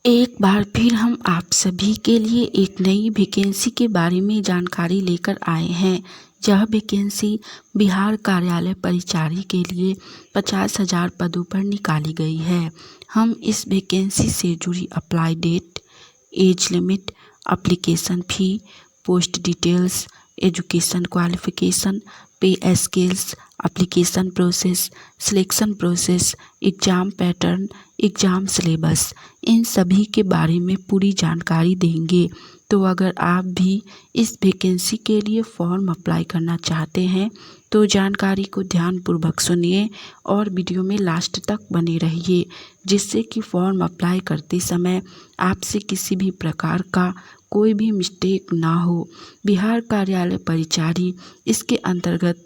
एक बार फिर हम आप सभी के लिए एक नई वैकेंसी के बारे में जानकारी लेकर आए हैं। यह वैकेंसी बिहार कार्यालय परिचारी के लिए 50,000 पदों पर निकाली गई है। हम इस वैकेंसी से जुड़ी apply date, age limit, application fee, post details, education qualification, pay scales, application process, selection process, exam pattern, exam syllabus, इन सभी के बारे में पूरी जानकारी देंगे। तो अगर आप भी इस वैकेंसी के लिए फॉर्म अप्लाई करना चाहते हैं तो जानकारी को ध्यानपूर्वक सुनिए और वीडियो में लास्ट तक बने रहिए, जिससे कि फॉर्म अप्लाई करते समय आपसे किसी भी प्रकार का कोई भी मिस्टेक ना हो। बिहार कार्यालय परिचारी इसके अंतर्गत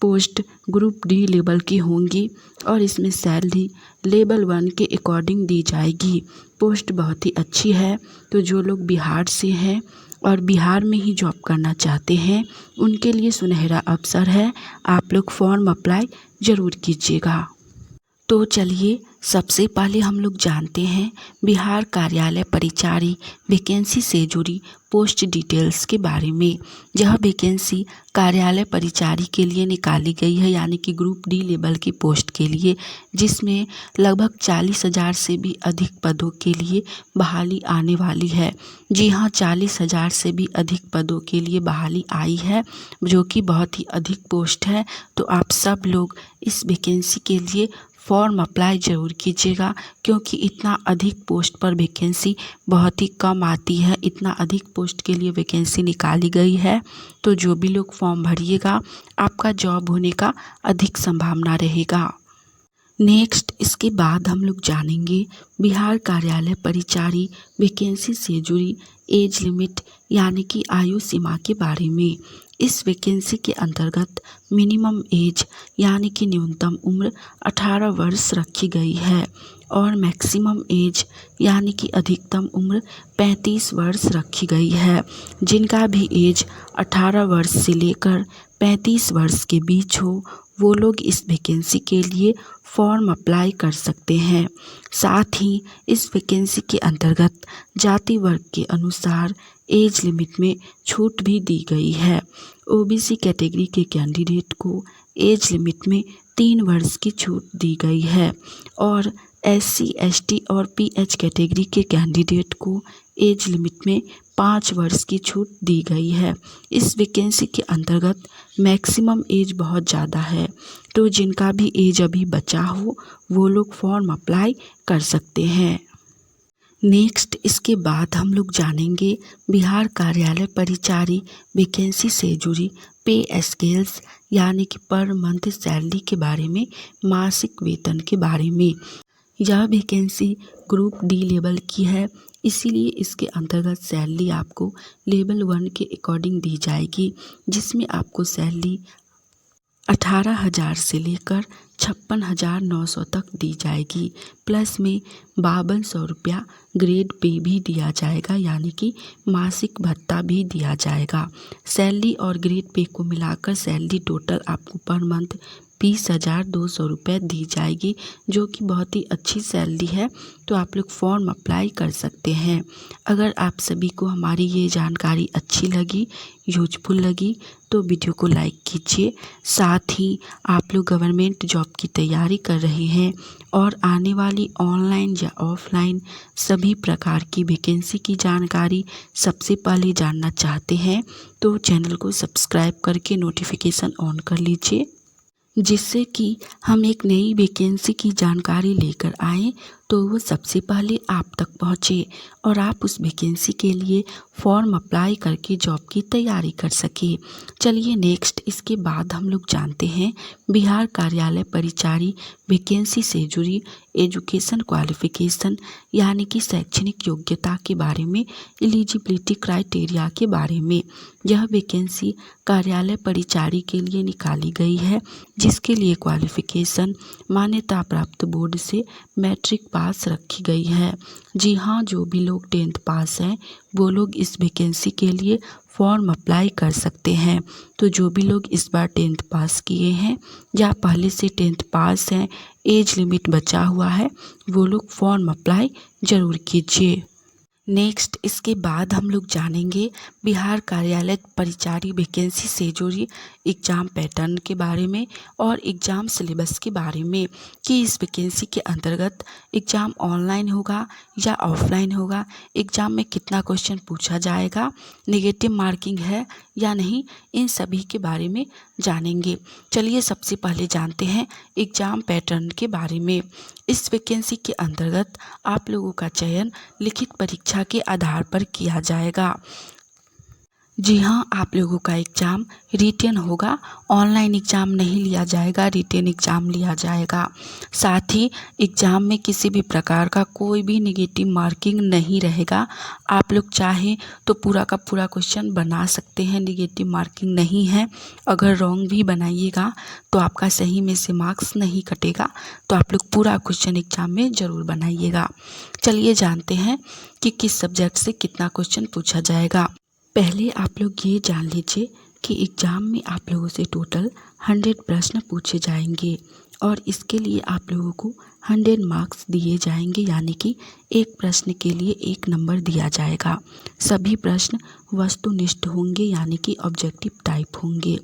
पोस्ट ग्रुप डी लेवल की होंगी और इसमें सैलरी लेवल 1 के अकॉर्डिंग दी जाएगी। पोस्ट बहुत ही अच्छी है, तो जो लोग बिहार से हैं और बिहार में ही जॉब करना चाहते हैं उनके लिए सुनहरा अवसर है। आप लोग फॉर्म अप्लाई ज़रूर कीजिएगा। तो चलिए सबसे पहले हम लोग जानते हैं बिहार कार्यालय परिचारी वैकेंसी से जुड़ी पोस्ट डिटेल्स के बारे में। यह वैकेंसी कार्यालय परिचारी के लिए निकाली गई है, यानी कि ग्रुप डी लेवल की पोस्ट के लिए, जिसमें लगभग 40,000 से भी अधिक पदों के लिए बहाली आने वाली है। जी हाँ, 40,000 से भी अधिक पदों के लिए बहाली आई है, जो कि बहुत ही अधिक पोस्ट है। तो आप सब लोग इस वैकेंसी के लिए फॉर्म अप्लाई ज़रूर कीजिएगा, क्योंकि इतना अधिक पोस्ट पर वैकेंसी बहुत ही कम आती है। इतना अधिक पोस्ट के लिए वैकेंसी निकाली गई है, तो जो भी लोग फॉर्म भरिएगा आपका जॉब होने का अधिक संभावना रहेगा। नेक्स्ट इसके बाद हम लोग जानेंगे बिहार कार्यालय परिचारी वैकेंसी से जुड़ी एज लिमिट यानी कि आयु सीमा के बारे में। इस वैकेंसी के अंतर्गत मिनिमम एज यानी कि न्यूनतम उम्र 18 वर्ष रखी गई है और मैक्सिमम एज यानी कि अधिकतम उम्र 35 वर्ष रखी गई है। जिनका भी एज 18 वर्ष से लेकर 35 वर्ष के बीच हो वो लोग इस वैकेंसी के लिए फॉर्म अप्लाई कर सकते हैं। साथ ही इस वैकेंसी के अंतर्गत जाति वर्ग के अनुसार एज लिमिट में छूट भी दी गई है। ओबीसी कैटेगरी के कैंडिडेट को एज लिमिट में 3 वर्ष की छूट दी गई है और SC, ST और PH कैटेगरी के कैंडिडेट को एज लिमिट में 5 वर्ष की छूट दी गई है। इस वैकेंसी के अंतर्गत मैक्सिमम एज बहुत ज़्यादा है, तो जिनका भी एज अभी बचा हो वो लोग फॉर्म अप्लाई कर सकते हैं। नेक्स्ट इसके बाद हम लोग जानेंगे बिहार कार्यालय परिचारी वैकेंसी से जुड़ी पे स्केल्स यानी कि पर मंथ सैलरी के बारे में, मासिक वेतन के बारे में। यह वैकेंसी ग्रुप डी लेवल की है, इसीलिए इसके अंतर्गत सैलरी आपको लेवल 1 के अकॉर्डिंग दी जाएगी, जिसमें आपको सैलरी 18,000 से लेकर 56,900 तक दी जाएगी। प्लस में 5200 रुपया ग्रेड पे भी दिया जाएगा, यानी कि मासिक भत्ता भी दिया जाएगा। सैलरी और ग्रेड पे को मिलाकर सैलरी टोटल आपको पर मंथ 20,200 रुपये दी जाएगी, जो कि बहुत ही अच्छी सैलरी है। तो आप लोग फॉर्म अप्लाई कर सकते हैं। अगर आप सभी को हमारी ये जानकारी अच्छी लगी, यूजफुल लगी, तो वीडियो को लाइक कीजिए। साथ ही आप लोग गवर्नमेंट जॉब की तैयारी कर रहे हैं और आने वाली ऑनलाइन या ऑफलाइन सभी प्रकार की वैकेंसी की जानकारी सबसे पहले जानना चाहते हैं तो चैनल को सब्सक्राइब करके नोटिफिकेशन ऑन कर लीजिए, जिससे कि हम एक नई वैकेंसी की जानकारी लेकर आएँ तो वो सबसे पहले आप तक पहुँचे और आप उस वैकेंसी के लिए फॉर्म अप्लाई करके जॉब की तैयारी कर सके। चलिए नेक्स्ट इसके बाद हम लोग जानते हैं बिहार कार्यालय परिचारी वैकेंसी से जुड़ी एजुकेशन क्वालिफिकेशन यानी कि शैक्षणिक योग्यता के बारे में, एलिजिबिलिटी क्राइटेरिया के बारे में। यह वैकेंसी कार्यालय परिचारी के लिए निकाली गई है, जिसके लिए क्वालिफिकेशन मान्यता प्राप्त बोर्ड से मैट्रिक पास रखी गई है। जी हाँ, जो भी लोग 10th पास हैं वो लोग इस वैकेंसी के लिए फॉर्म अप्लाई कर सकते हैं। तो जो भी लोग इस बार 10th पास किए हैं या पहले से 10th पास हैं एज लिमिट बचा हुआ है वो लोग फॉर्म अप्लाई ज़रूर कीजिए। नेक्स्ट इसके बाद हम लोग जानेंगे बिहार कार्यालय परिचारी वैकेंसी से जुड़ी एग्ज़ाम पैटर्न के बारे में और एग्ज़ाम सिलेबस के बारे में कि इस वैकेंसी के अंतर्गत एग्ज़ाम ऑनलाइन होगा या ऑफलाइन होगा, एग्ज़ाम में कितना क्वेश्चन पूछा जाएगा, नेगेटिव मार्किंग है या नहीं, इन सभी के बारे में जानेंगे। चलिए सबसे पहले जानते हैं एग्ज़ाम पैटर्न के बारे में। इस वैकेंसी के अंतर्गत आप लोगों का चयन लिखित परीक्षा के आधार पर किया जाएगा। जी हाँ, आप लोगों का एग्ज़ाम रिटेन होगा, ऑनलाइन एग्ज़ाम नहीं लिया जाएगा, रिटेन एग्ज़ाम लिया जाएगा। साथ ही एग्ज़ाम में किसी भी प्रकार का कोई भी नेगेटिव मार्किंग नहीं रहेगा। आप लोग चाहें तो पूरा का पूरा क्वेश्चन बना सकते हैं, नेगेटिव मार्किंग नहीं है। अगर रॉन्ग भी बनाइएगा तो आपका सही में से मार्क्स नहीं कटेगा, तो आप लोग पूरा क्वेश्चन एग्ज़ाम में ज़रूर बनाइएगा। चलिए जानते हैं कि किस सब्जेक्ट से कितना क्वेश्चन पूछा जाएगा। पहले आप लोग ये जान लीजिए कि एग्ज़ाम में आप लोगों से टोटल 100 प्रश्न पूछे जाएंगे और इसके लिए आप लोगों को 100 मार्क्स दिए जाएंगे, यानी कि एक प्रश्न के लिए 1 नंबर दिया जाएगा। सभी प्रश्न वस्तुनिष्ठ होंगे, यानी कि ऑब्जेक्टिव टाइप होंगे।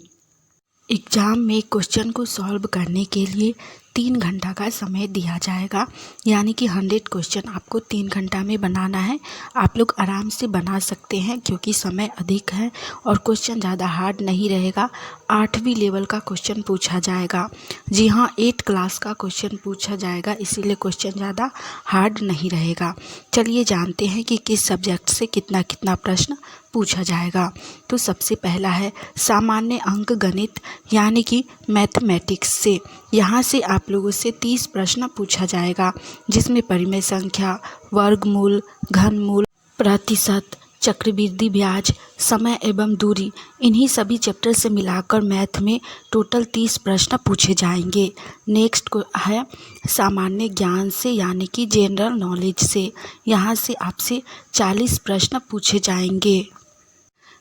एग्ज़ाम में क्वेश्चन को सॉल्व करने के लिए 3 घंटा का समय दिया जाएगा, यानी कि 100 क्वेश्चन आपको 3 घंटा में बनाना है। आप लोग आराम से बना सकते हैं क्योंकि समय अधिक है और क्वेश्चन ज़्यादा हार्ड नहीं रहेगा। 8वीं लेवल का क्वेश्चन पूछा जाएगा। जी हाँ, 8 क्लास का क्वेश्चन पूछा जाएगा, इसीलिए क्वेश्चन ज़्यादा हार्ड नहीं रहेगा। चलिए जानते हैं कि किस सब्जेक्ट से कितना कितना प्रश्न पूछा जाएगा। तो सबसे पहला है सामान्य अंक गणित, यानी कि मैथमेटिक्स से। यहाँ से आप लोगों से 30 प्रश्न पूछा जाएगा, जिसमें परिमेय संख्या, वर्गमूल, घनमूल, प्रतिशत, चक्रवृद्धि ब्याज, समय एवं दूरी, इन्हीं सभी चैप्टर से मिलाकर मैथ में टोटल 30 प्रश्न पूछे जाएंगे। नेक्स्ट को है सामान्य ज्ञान से, यानी कि जनरल नॉलेज से। यहाँ से आपसे 40 प्रश्न पूछे जाएंगे,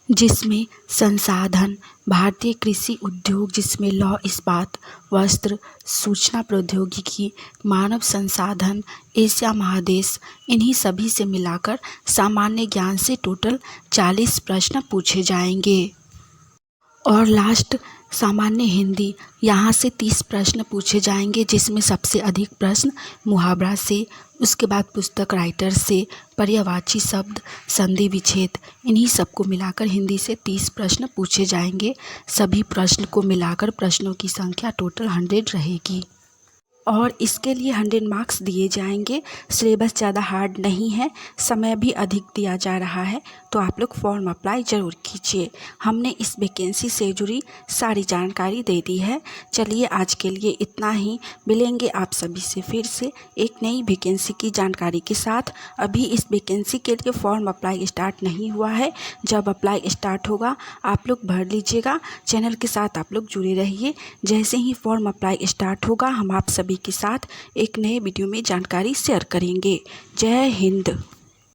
जिसमें संसाधन, भारतीय कृषि उद्योग, जिसमें लौह इस्पात, वस्त्र, सूचना प्रौद्योगिकी, मानव संसाधन, एशिया महादेश, इन्हीं सभी से मिलाकर सामान्य ज्ञान से टोटल 40 प्रश्न पूछे जाएंगे। और लास्ट सामान्य हिंदी, यहाँ से 30 प्रश्न पूछे जाएंगे, जिसमें सबसे अधिक प्रश्न मुहावरा से, उसके बाद पुस्तक राइटर से, पर्यायवाची शब्द, संधि विच्छेद, इन्हीं सबको मिलाकर हिंदी से 30 प्रश्न पूछे जाएंगे। सभी प्रश्न को मिलाकर प्रश्नों की संख्या टोटल 100 रहेगी और इसके लिए 100 मार्क्स दिए जाएंगे। सिलेबस ज़्यादा हार्ड नहीं है, समय भी अधिक दिया जा रहा है, तो आप लोग फॉर्म अप्लाई ज़रूर कीजिए। हमने इस वैकेंसी से जुड़ी सारी जानकारी दे दी है। चलिए आज के लिए इतना ही, मिलेंगे आप सभी से फिर से एक नई वैकेंसी की जानकारी के साथ। अभी इस वैकेंसी के लिए फॉर्म अप्लाई स्टार्ट नहीं हुआ है, जब अप्लाई स्टार्ट होगा आप लोग भर लीजिएगा। चैनल के साथ आप लोग जुड़े रहिए, जैसे ही फॉर्म अप्लाई स्टार्ट होगा हम आप सभी के साथ एक नए वीडियो में जानकारी शेयर करेंगे। जय हिंद।